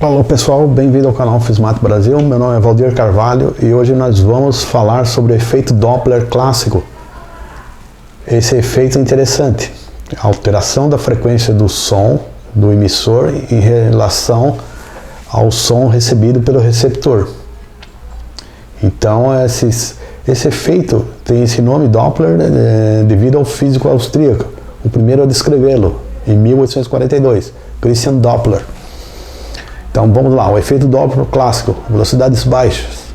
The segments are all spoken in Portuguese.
Olá pessoal, bem-vindo ao canal Fismato Brasil. Meu nome é Valdir Carvalho e hoje nós vamos falar sobre o efeito Doppler clássico. Esse efeito é interessante, a alteração da frequência do som do emissor em relação ao som recebido pelo receptor. Então esse efeito tem esse nome Doppler devido ao físico austríaco, o primeiro a descrevê-lo, em 1842, Christian Doppler. Então vamos lá, o efeito Doppler clássico, velocidades baixas,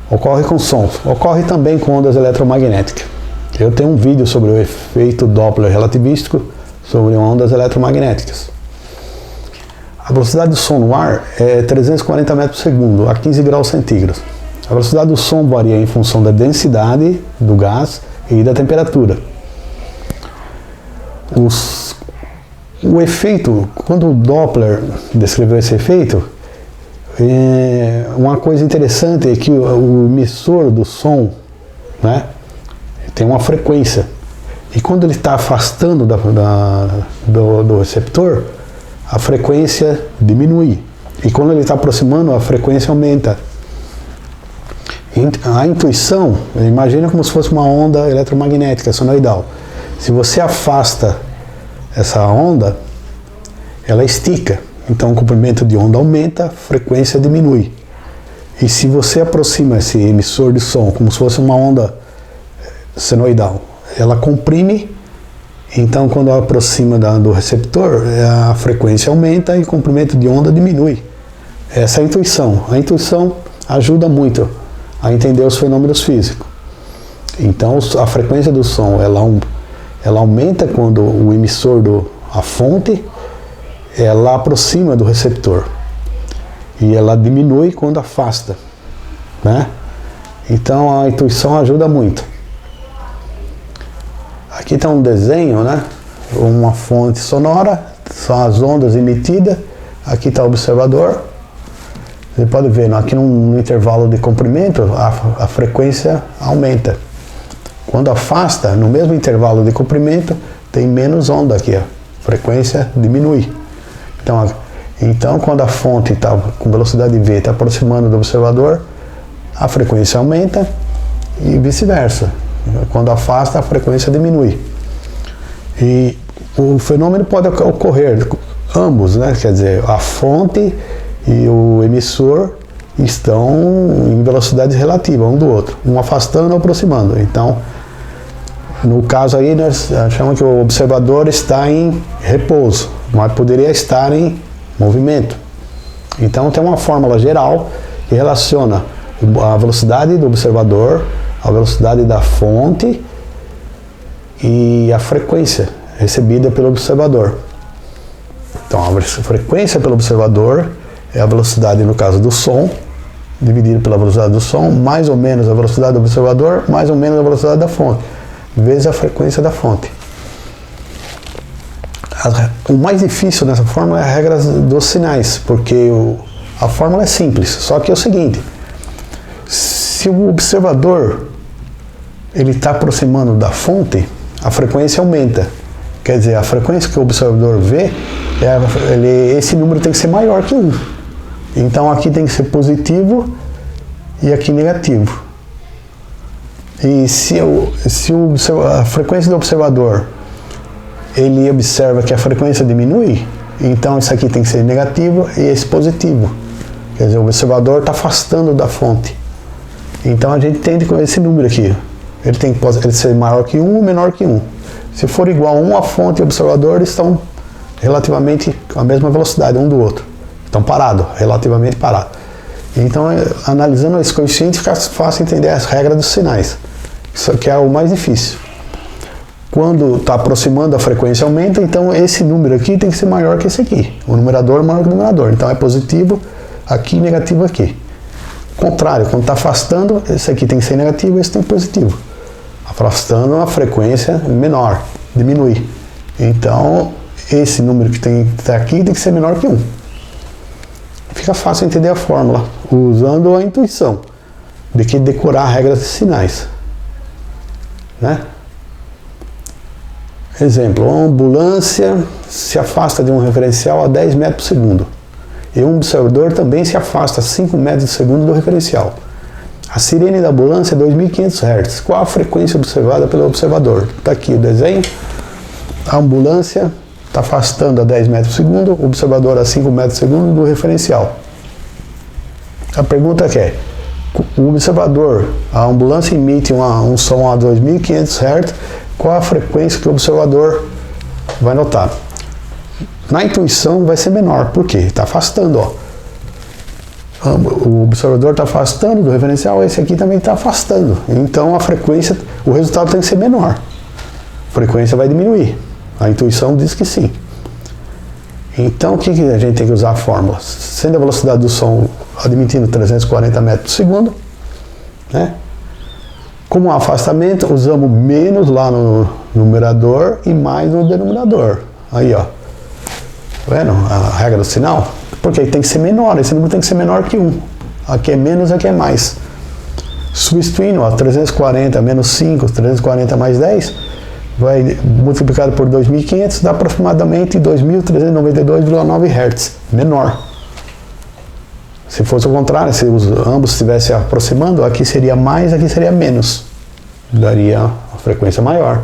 ocorre com sons, ocorre também com ondas eletromagnéticas. Eu tenho um vídeo sobre o efeito Doppler relativístico, sobre ondas eletromagnéticas. A velocidade do som no ar é 340 metros por segundo, a 15 graus centígrados. A velocidade do som varia em função da densidade do gás e da temperatura. O efeito, quando o Doppler descreveu esse efeito, uma coisa interessante é que o emissor do som, né, tem uma frequência. E quando ele está afastando do receptor, a frequência diminui. E quando ele está aproximando, a frequência aumenta. A intuição, imagina como se fosse uma onda eletromagnética sonoidal. Se você afasta essa onda, ela estica, então o comprimento de onda aumenta, a frequência diminui. E se você aproxima esse emissor de som como se fosse uma onda senoidal, ela comprime, então quando ela aproxima do receptor, a frequência aumenta e o comprimento de onda diminui. Essa é a intuição. A intuição ajuda muito a entender os fenômenos físicos. Então a frequência do som ela aumenta quando o emissor, a fonte, ela aproxima do receptor. E ela diminui quando afasta, né? Então a intuição ajuda muito. Aqui está um desenho, né? Uma fonte sonora, são as ondas emitidas. Aqui está o observador. Você pode ver, aqui no intervalo de comprimento, a frequência aumenta. Quando afasta, no mesmo intervalo de comprimento, tem menos onda aqui, a frequência diminui. Então quando a fonte está com velocidade V, está aproximando do observador, a frequência aumenta e vice-versa. Quando afasta, a frequência diminui. E o fenômeno pode ocorrer ambos, né? Quer dizer, a fonte e o emissor estão em velocidade relativa um do outro, um afastando ou aproximando. Então, no caso aí, nós achamos que o observador está em repouso, mas poderia estar em movimento. Então, tem uma fórmula geral que relaciona a velocidade do observador, a velocidade da fonte e a frequência recebida pelo observador. Então, a frequência pelo observador é a velocidade, no caso do som, dividido pela velocidade do som, mais ou menos a velocidade do observador, mais ou menos a velocidade da fonte, vezes a frequência da fonte. O mais difícil nessa fórmula é a regra dos sinais, porque a fórmula é simples, só que é o seguinte: se o observador ele está aproximando da fonte, a frequência aumenta. Quer dizer, a frequência que o observador vê, esse número tem que ser maior que 1. Então aqui tem que ser positivo e aqui negativo. E se a frequência do observador ele observa que a frequência diminui, então isso aqui tem que ser negativo e esse positivo. Quer dizer, o observador está afastando da fonte. Então a gente tem esse número aqui. Ele tem que ser maior que 1 ou menor que 1. Se for igual a 1, a fonte e o observador estão relativamente com a mesma velocidade um do outro. Estão parados, relativamente parados. Então, analisando esse coeficiente, fica fácil entender as regras dos sinais. Isso que é o mais difícil. Quando está aproximando, a frequência aumenta, então esse número aqui tem que ser maior que esse aqui. O numerador maior que o numerador. Então é positivo aqui e negativo aqui. Contrário, quando está afastando, esse aqui tem que ser negativo e esse tem positivo. Afastando, a frequência menor, diminui. Então, esse número que está aqui tem que ser menor que 1. Fica fácil entender a fórmula, usando a intuição, de que decorar regras de sinais. Né? Exemplo, uma ambulância se afasta de um referencial a 10 metros por segundo. e um observador também se afasta a 5 metros por segundo do referencial. A sirene da ambulância é 2.500 Hz. Qual a frequência observada pelo observador? Está aqui o desenho. A ambulância está afastando a 10 metros por segundo, o observador a 5 metros por segundo do referencial. A pergunta é, o observador, a ambulância emite um som a 2.500 Hz, qual a frequência que o observador vai notar? Na intuição vai ser menor, por quê? Está afastando, ó. O observador está afastando do referencial, esse aqui também está afastando. Então a frequência, o resultado tem que ser menor. A frequência vai diminuir. A intuição diz que sim. Então o que a gente tem que usar a fórmula? Sendo a velocidade do som admitindo 340 metros por segundo, né? Como afastamento, usamos menos lá no numerador e mais no denominador. Aí, ó. Tá vendo a regra do sinal? Porque aí tem que ser menor, esse número tem que ser menor que 1. Aqui é menos, aqui é mais. Substituindo, ó, 340 menos 5, 340 mais 10, vai multiplicado por 2.500, dá aproximadamente 2.392,9 Hz, menor. Se fosse o contrário, se ambos estivessem aproximando, aqui seria mais, aqui seria menos. Daria a frequência maior.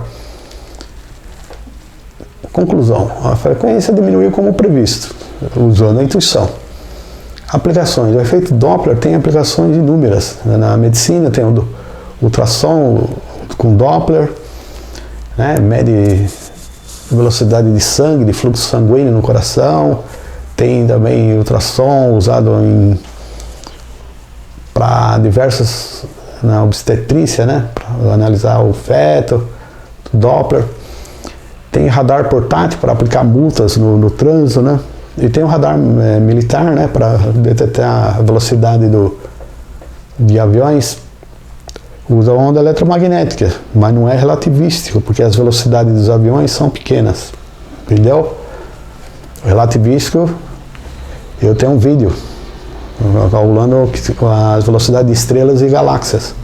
Conclusão, a frequência diminuiu como previsto, usando a intuição. Aplicações, o efeito Doppler tem aplicações inúmeras. Na medicina tem o ultrassom com Doppler, né, mede velocidade de sangue, de fluxo sanguíneo no coração. Tem também ultrassom usado para diversas, na obstetrícia, né, para analisar o feto, Doppler. Tem radar portátil para aplicar multas no trânsito, né? E tem um radar militar, né, para detectar a velocidade de aviões. Usa onda eletromagnética, mas não é relativístico, porque as velocidades dos aviões são pequenas. Entendeu? O relativístico, eu tenho um vídeo calculando as velocidades de estrelas e galáxias.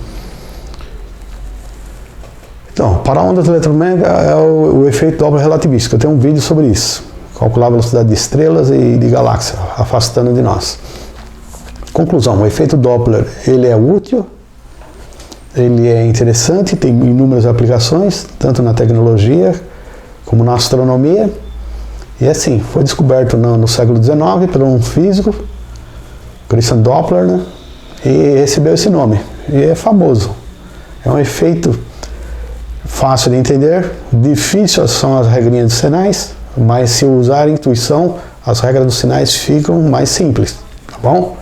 Então, para ondas eletromagnéticas é o efeito Doppler relativístico. Eu tenho um vídeo sobre isso. Calcular a velocidade de estrelas e de galáxias, afastando de nós. Conclusão, o efeito Doppler, ele é útil, ele é interessante, tem inúmeras aplicações, tanto na tecnologia como na astronomia. E assim, foi descoberto no século XIX por um físico, Christian Doppler, né? E recebeu esse nome. E é famoso. É um efeito fácil de entender, difícil são as regrinhas dos sinais, mas se usar a intuição, as regras dos sinais ficam mais simples, tá bom?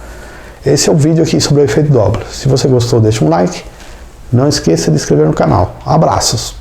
Esse é o vídeo aqui sobre o efeito Doppler. Se você gostou, deixa um like. Não esqueça de se inscrever no canal. Abraços!